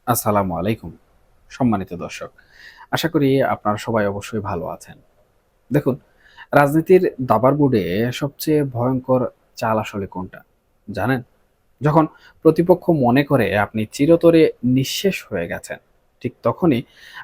আসসালামু আলাইকুম সম্মানিত দর্শক। আশা করি আপনারা সবাই অবশ্যই ভালো আছেন। দেখুন, রাজনীতির দাবার বোর্ডে সবচেয়ে ভয়ঙ্কর চাল আসলে কোনটা জানেন? যখন প্রতিপক্ষ মনে করে আপনি চিরতরে নিঃশেষ হয়ে গেছেন, ঠিক তখনই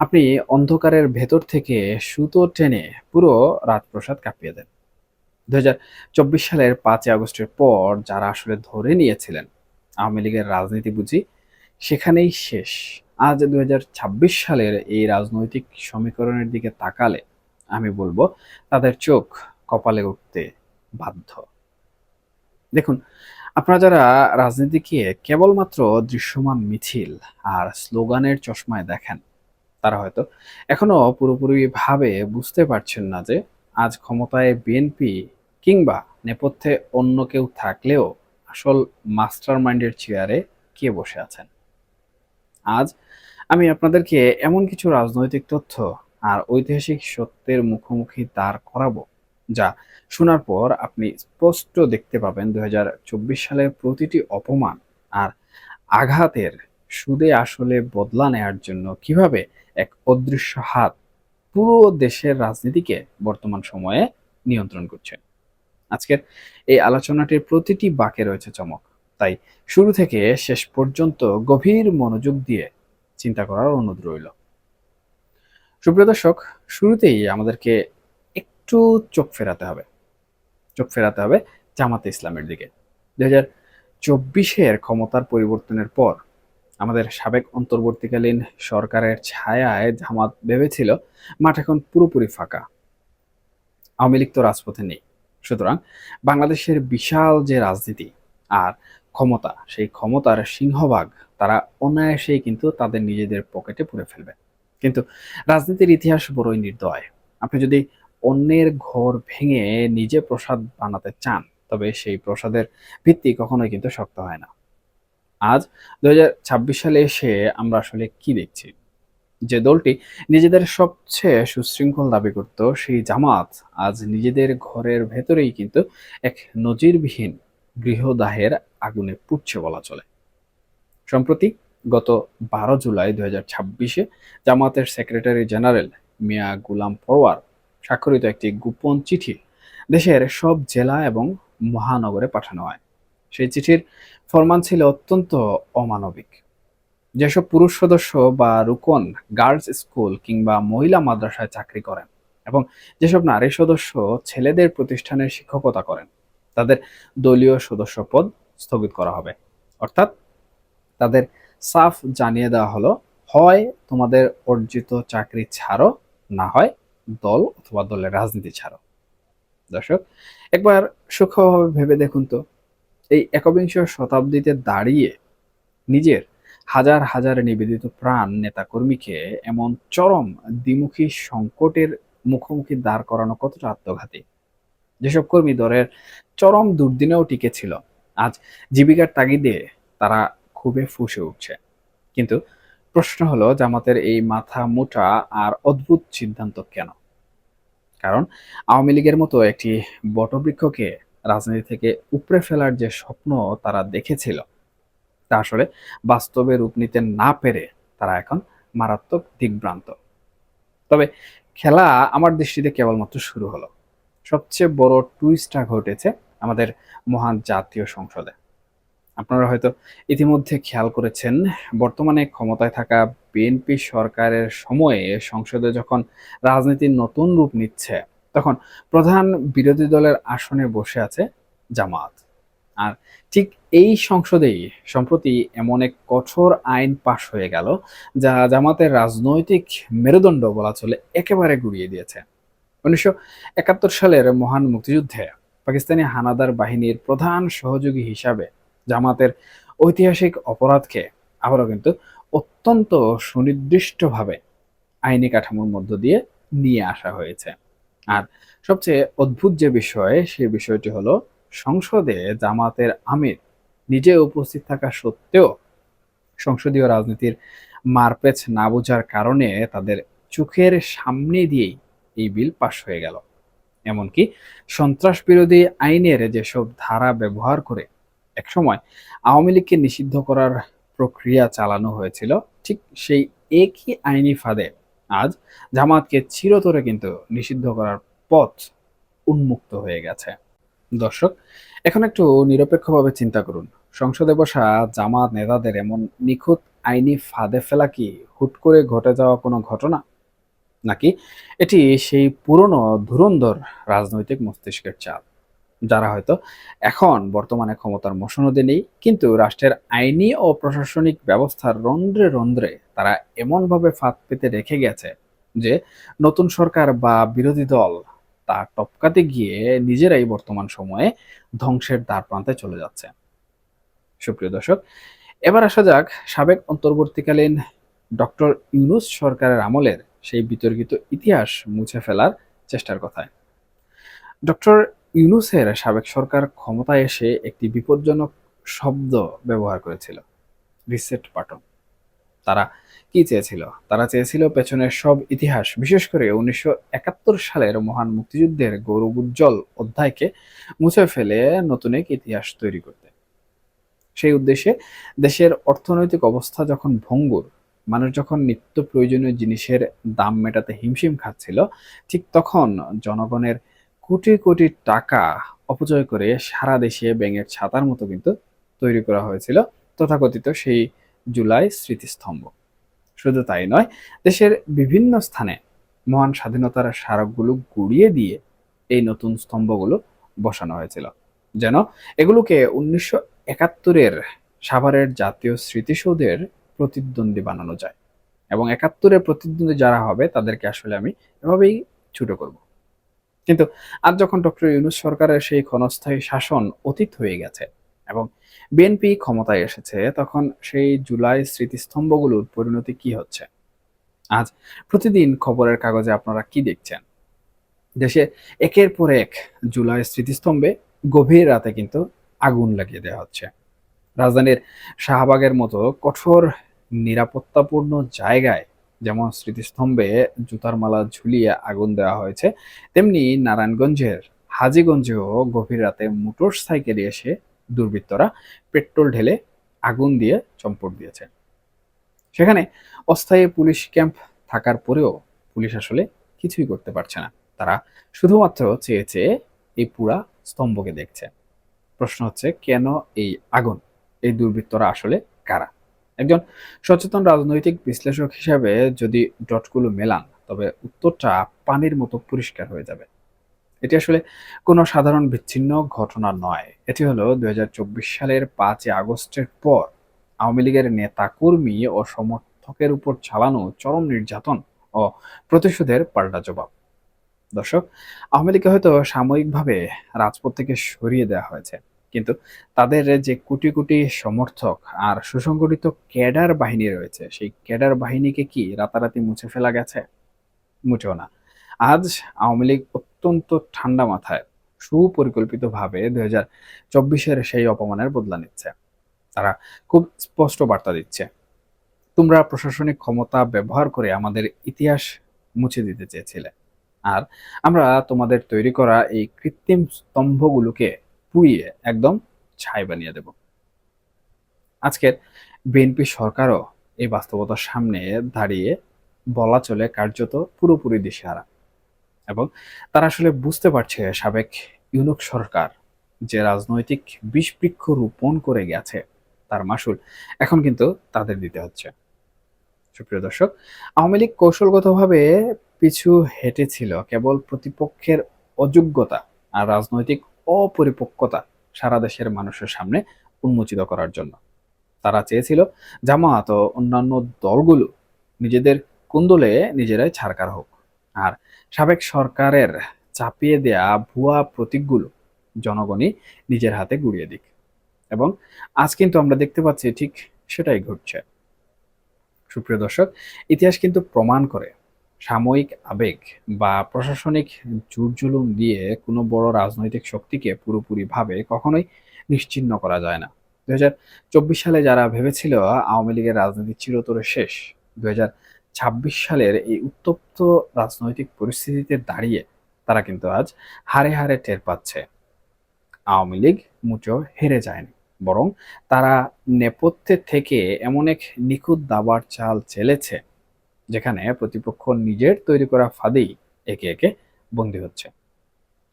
আপনি অন্ধকারের ভেতর থেকে সুতো টেনে পুরো রাজপ্রাসাদ কাঁপিয়ে দেন। ২০২৪ সালের ৫ই আগস্টের পর যারা আসলে ধরে নিয়েছিলেন আওয়ামী লীগের রাজনীতি বুঝি সেখানেই শেষ। আজ ২০২৬ সালের এই রাজনৈতিক সমীকরণের দিকে তাকালে আমি বলব তাদের চোখ কপালে উঠতে বাধ্য। দেখুন, আপনারা যারা রাজনীতিকে কেবলমাত্র দৃশ্যমান মিছিল আর স্লোগানের চশমায় দেখেন, তারা হয়তো এখনো পুরোপুরিভাবে বুঝতে পারছেন না যে আজ ক্ষমতায় বিএনপি কিংবা নেপথ্যে অন্য কেউ থাকলেও আসল মাস্টার মাইন্ডের চেয়ারে কে বসে আছেন। আজ আমি আপনাদেরকে এমন কিছু রাজনৈতিক তথ্য আর ঐতিহাসিক সত্যের মুখোমুখি দাঁড় করাবো, যা শোনার পর আপনি স্পষ্ট দেখতে পাবেন ২০২৪ সালের প্রতিটি অপমান আর আঘাতের সুদে আসলে বদলা নেয়ার জন্য কিভাবে এক অদৃশ্য হাত পুরো দেশের রাজনীতিকে বর্তমান সময়ে নিয়ন্ত্রণ করছে। আজকের এই আলোচনাটির প্রতিটি বাঁকে রয়েছে চমক। তাই শুরু থেকে শেষ পর্যন্ত গভীর মনোযোগ দিয়ে চিন্তা করার অনুরোধ রইল। সুপ্রিয় দর্শক, শুরুতেই আমাদেরকে একটু চোখ ফেরাতে হবে জামাতে ইসলামের দিকে। ২০২৪-এর ক্ষমতার পরিবর্তনের পর আমাদের সাবেক অন্তর্বর্তীকালীন সরকারের ছায়ায় জামাত ভেবেছিল মাঠ এখন পুরোপুরি ফাঁকা। আওয়ামী লীগ তো রাজপথে নেই। সুতরাং বাংলাদেশের বিশাল যে রাজনীতি আর ক্ষমতা, সেই ক্ষমতার সিংহভাগ তারা অনায়াসেই কিন্তু তাদের নিজেদের পকেটে পুরে ফেলবে। কিন্তু রাজনীতির ইতিহাস বড়ই নির্দয়। আপনি যদি অন্যের ঘর ভেঙে নিজে প্রসাদ বানাতে চান, তবে সেই প্রসাদের ভিত্তি কখনোই কিন্তু শক্ত হয় না। আজ ২০২৬ সালে এসে আমরা আসলে কি দেখছি? যে দলটি নিজেদের সবচেয়ে সুশৃঙ্খল দাবি করত, সেই জামাত আজ নিজেদের ঘরের ভেতরেই কিন্তু এক নজিরবিহীন গৃহদাহের আগুনে পুড়ছে বলা চলে। সম্প্রতি গত ১২ জুলাই ২০২৬-এ জামাতের সেক্রেটারি জেনারেল মিয়া গুলাম পরোয়ার স্বাক্ষরিত একটি গোপন চিঠি দেশের সব জেলা এবং মহানগরে পাঠানো হয়। সেই চিঠির ফরমান ছিল অত্যন্ত অমানবিক। যেসব পুরুষ সদস্য বা রুকন গার্লস স্কুল কিংবা মহিলা মাদ্রাসায় চাকরি করেন এবং যেসব নারী সদস্য ছেলেদের প্রতিষ্ঠানের শিক্ষকতা করেন, তাদের দলীয় সদস্যপদ স্থগিত করা হবে। অর্থাৎ তাদের সাফ জানিয়ে দেওয়া হলো, হয় তোমাদের অর্জিত চাকরি ছাড়ো, না হয় দল অথবা দলের রাজনীতি ছাড়ো। দর্শক, একবার সূক্ষ্মভাবে ভেবে দেখুন তো, এই একবিংশ শতাব্দীতে দাঁড়িয়ে নিজের হাজার হাজার নিবেদিত প্রাণ নেতাকর্মীকে এমন চরম দ্বিমুখী সংকটের মুখোমুখি দাঁড় করানো কতটা আত্মঘাতী। যেসব কর্মী দলের চরম দুর্দিনেও টিকে ছিল, আজ জীবিকার তাগিদে তারা খুবই ফুঁসে উঠছে। কিন্তু প্রশ্ন হলো, জামাতের এই মাথা মোটা আর অদ্ভুত সিদ্ধান্ত কেন? কারণ আওয়ামী লীগের মতো একটি বটবৃক্ষকে রাজনীতি থেকে উপড়ে ফেলার যে স্বপ্ন তারা দেখেছিল, তা আসলে বাস্তবে রূপ নিতে না পেরে তারা এখন মারাত্মক দিগ্ভ্রান্ত। তবে খেলা আমার দৃষ্টিতে কেবলমাত্র শুরু হলো। সবচেয়ে বড় টুইস্টটা ঘটেছে আমাদের মহান জাতীয় সংসদে। আপনারা হয়তো ইতিমধ্যে খেয়াল করেছেন, বর্তমানে ক্ষমতায় থাকা বিএনপি সরকারের সময়ে সংসদে যখন রাজনীতির নতুন রূপ নিচ্ছে, তখন প্রধান বিরোধী দলের আসনে বসে আছে জামাত। আর ঠিক এই সংসদেই সম্প্রতি এমন এক কঠোর আইন পাশ হয়ে গেল, যা জামাতের রাজনৈতিক মেরুদণ্ড বলা চলে একেবারে গুঁড়িয়ে দিয়েছে। ১৯৭১ সালের মহান মুক্তিযুদ্ধে পাকিস্তানি হানাদার বাহিনীর প্রধান সহযোগী হিসাবে জামাতের ঐতিহাসিক অপরাধকে আবারও কিন্তু অত্যন্ত সুনির্দিষ্টভাবে আইনি কাঠামোর মধ্য দিয়ে নিয়ে আসা হয়েছে। আর সবচেয়ে অদ্ভুত যে বিষয়, সে বিষয়টি হলো, সংসদে জামাতের আমির নিজে উপস্থিত থাকা সত্ত্বেও সংসদীয় রাজনীতির মারপ্যাঁচ না বোঝার কারণে তাদের চোখের সামনে দিয়েই এই বিল পাশ হয়ে গেল। এমনকি সন্ত্রাস বিরোধী আইনের যেসব ধারা ব্যবহার করে একসময় আওয়ামী লীগকে নিষিদ্ধ করার প্রক্রিয়া চালানো হয়েছিল, ঠিক সেই একই আইনি ফাঁদে আজ জামাতকে চিরতরে কিন্তু নিষিদ্ধ করার পথ উন্মুক্ত হয়ে গেছে। দর্শক, এখন একটু নিরপেক্ষভাবে চিন্তা করুন। সংসদে বসা জামাত নেতাদের এমন নিখুঁত আইনি ফাঁদে ফেলা কি হুট করে ঘটে যাওয়া কোনো ঘটনা, নাকি এটি সেই পুরনো ধুরন্ধর রাজনৈতিক মস্তিষ্কের চাল, যারা হয়তো এখন বর্তমানে ক্ষমতার মসনদে নেই, কিন্তু রাষ্ট্রের আইনি ও প্রশাসনিক ব্যবস্থার রন্ধ্রে রন্ধ্রে তারা এমনভাবে ফাঁদ পেতে রেখে গেছে যে নতুন সরকার বা বিরোধী দল তা টপকাতে গিয়ে নিজেরাই বর্তমান সময়ে ধ্বংসের দ্বার প্রান্তে চলে যাচ্ছে। সুপ্রিয় দর্শক, এবার আসা যাক সাবেক অন্তর্বর্তীকালীন ডক্টর ইউনূস সরকারের আমলের সেই বিতর্কিত ইতিহাস মুছে ফেলার চেষ্টার কথায়। ডক্টর ইউনূসের সাবেক সরকার ক্ষমতায় এসে একটি বিপজ্জনক শব্দ ব্যবহার করেছিল, রিসেট বাটন। তারা কি চেয়েছিল? তারা চেয়েছিল পেছনের সব ইতিহাস, বিশেষ করে ১৯৭১ সালের মহান মুক্তিযুদ্ধের গৌরবোজ্জ্বল অধ্যায়কে মুছে ফেলে নতুন এক ইতিহাস তৈরি করতে। সেই উদ্দেশ্যে দেশের অর্থনৈতিক অবস্থা যখন ভঙ্গুর, মানুষ যখন নিত্য প্রয়োজনীয় জিনিসের দাম মেটাতে হিমশিম খাচ্ছিল, ঠিক তখন জনগণের কোটি কোটি টাকা অপচয় করে সারা দেশে ব্যাঙের ছাতার মতো কিন্তু তৈরি করা হয়েছিল তথাকথিত সেই জুলাই স্মৃতিস্তম্ভ। শুধু তাই নয়, দেশের বিভিন্ন স্থানে মহান স্বাধীনতার স্মারকগুলো গুড়িয়ে দিয়ে এই নতুন স্তম্ভগুলো বসানো হয়েছিল, যেন এগুলোকে ১৯৭১-এর সাভারের জাতীয় স্মৃতিসৌধের প্রতিদ্বন্দ্বী বানানো যায়। এবং ৭১-এর প্রতিদ্বন্দ্বী যারা হবে তাদেরকে আসলে আমি এভাবেই ছোট করব। কিন্তু আজ যখন ডক্টর ইউনূস সরকারের সেই ক্ষণস্থায়ী শাসন অতীত হয়ে গেছে এবং বিএনপি ক্ষমতায় এসেছে, তখন সেই জুলাই স্মৃতিস্তম্ভগুলোর পরিণতি কি হচ্ছে? আজ প্রতিদিন খবরের কাগজে আপনারা কি দেখছেন? দেশে একের পর এক জুলাই স্মৃতিস্তম্ভে গভীর রাতে কিন্তু আগুন লাগিয়ে দেওয়া হচ্ছে। রাজধানীর শাহবাগের মতো কঠোর নিরাপত্তাপূর্ণ জায়গায় যেমন স্মৃতিস্তম্ভে জুতার মালা ঝুলিয়ে আগুন দেওয়া হয়েছে, তেমনি নারায়ণগঞ্জের হাজীগঞ্জেও গভীর রাতে মোটর সাইকেলে এসে দুর্বৃত্তরা পেট্রোল ঢেলে আগুন দিয়ে চম্পট দিয়েছে। সেখানে অস্থায়ী পুলিশ ক্যাম্প থাকার পরেও পুলিশ আসলে কিছুই করতে পারছে না। তারা শুধুমাত্র চেয়ে চেয়ে এই পুরা স্তম্ভকে দেখছে। প্রশ্ন হচ্ছে, কেন এই আগুন? এই দুর্বৃত্তরা আসলে কারা? একজন সচেতন রাজনৈতিক বিশ্লেষক হিসাবে যদি ডটগুলো মেলান, তবে উত্তরটা পানির মতো পরিষ্কার হয়ে যাবে। এটি আসলে কোনো সাধারণ বিচ্ছিন্ন ঘটনা নয়। এটি হলো ২০২৪ সালের ৫ই আগস্টের পর আওয়ামী লীগের নেতা কর্মী ও সমর্থকের উপর চালানো চরম নির্যাতন ও প্রতিশোধের পাল্টা জবাব। দর্শক, আওয়ামী লীগকে হয়তো সাময়িকভাবে রাজপথ থেকে সরিয়ে দেওয়া হয়েছে, কিন্তু তাদের যে কোটি কোটি সমর্থক আর সুসংগঠিত ক্যাডার বাহিনী রয়েছে, সেই ক্যাডার বাহিনীকে কি রাতারাতি মুছে ফেলা গেছে? মোটেও না। আজ আওয়ামী লীগ অত্যন্ত ঠান্ডা মাথায় সুপরিকল্পিতভাবে ২০২৪-এর সেই অপমানের বদলা নিচ্ছে। তারা খুব স্পষ্ট বার্তা দিচ্ছে, তোমরা প্রশাসনিক ক্ষমতা ব্যবহার করে আমাদের ইতিহাস মুছে দিতে চেয়েছিলে, আর আমরা তোমাদের তৈরি করা এই কৃত্রিম স্তম্ভগুলোকে পুড়িয়ে একদম ছাই বানিয়ে দেব। আজকের বিএনপি সরকারও এই বাস্তবতার সামনে দাঁড়িয়ে বলা চলে কার্যত পুরোপুরি দিশেহারা। এবং তারা আসলে বুঝতে পারছে সাবেক ইউনূস সরকার যে রাজনৈতিক বিষবৃক্ষ রোপণ করে গেছে, তার মাসুল এখন কিন্তু তাদের দিতে হচ্ছে। সুপ্রিয় দর্শক, আওয়ামী লীগ কৌশলগতভাবে পিছু হেঁটেছিল কেবল প্রতিপক্ষের অযোগ্যতা আর রাজনৈতিক অপরিপক্কতা সারা দেশের মানুষের সামনে উন্মোচিত করার জন্য। তারা চেয়েছিল জামায়াত ও অন্যান্য দলগুলো নিজেদের কুন্দলে নিজেরাই ছারকার হোক, আর সাবেক সরকারের চাপিয়ে দেয়া ভুয়া প্রতীকগুলো জনগণই নিজের হাতে গুড়িয়ে দিক। এবং আজ কিন্তু আমরা দেখতে পাচ্ছি ঠিক সেটাই ঘটছে। সুপ্রিয় দর্শক, ইতিহাস কিন্তু প্রমাণ করে সাময়িক আবেগ বা প্রশাসনিক জুলুম দিয়ে কোনো বড় রাজনৈতিক শক্তিকে পুরোপুরিভাবে কখনোই নিশ্চিহ্ন করা যায় না। ২০২৪ সালে যারা ভেবেছিল আওয়ামী লীগের রাজনীতি চিরতরে শেষ, ২০২৬ সালের এই উত্তপ্ত রাজনৈতিক পরিস্থিতিতে দাঁড়িয়ে তারা কিন্তু আজ হাড়ে হাড়ে টের পাচ্ছে আওয়ামী লীগ মোটেও হেরে যায়নি, বরং তারা নেপথ্যে থেকে এমন এক নিখুঁত দাবার চাল চেলেছে, যেখানে প্রতিপক্ষ নিজের তৈরি করা ফাঁদেই একে একে বন্দী হচ্ছে।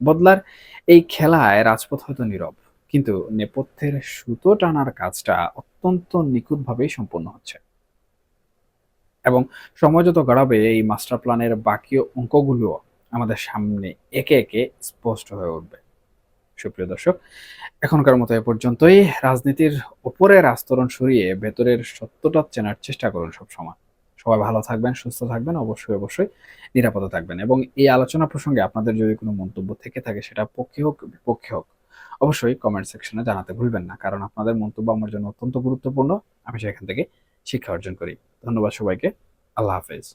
বদলার এই খেলায় রাজপথ হয়তো নীরব, কিন্তু নেপথ্যের সুতো টানার কাজটা অত্যন্ত নিখুঁতভাবেই সম্পন্ন হচ্ছে। এবং সময় যত গড়াবে এই মাস্টার প্ল্যানের বাকি অঙ্কগুলো আমাদের সামনে একে একে স্পষ্ট হয়ে উঠবে। সুপ্রিয় দর্শক, এখনকার মতো এ পর্যন্তই। রাজনীতির উপরের আস্তরণ সরিয়ে ভেতরের সত্যটা চেনার চেষ্টা করুন সবসময়। সবাই ভালো থাকবেন, সুস্থ থাকবেন, অবশ্যই নিরাপদে থাকবেন। এবং এই আলোচনা প্রসঙ্গে আপনাদের যদি কোনো মন্তব্য থেকে থাকে, সেটা পক্ষে হোক বিপক্ষে হোক, অবশ্যই কমেন্ট সেকশনে জানাতে ভুলবেন না। কারণ আপনাদের মন্তব্য আমার জন্য অত্যন্ত গুরুত্বপূর্ণ। আমি সেখান থেকে শিক্ষা অর্জন করি। ধন্যবাদ সবাইকে। আল্লাহ হাফেজ।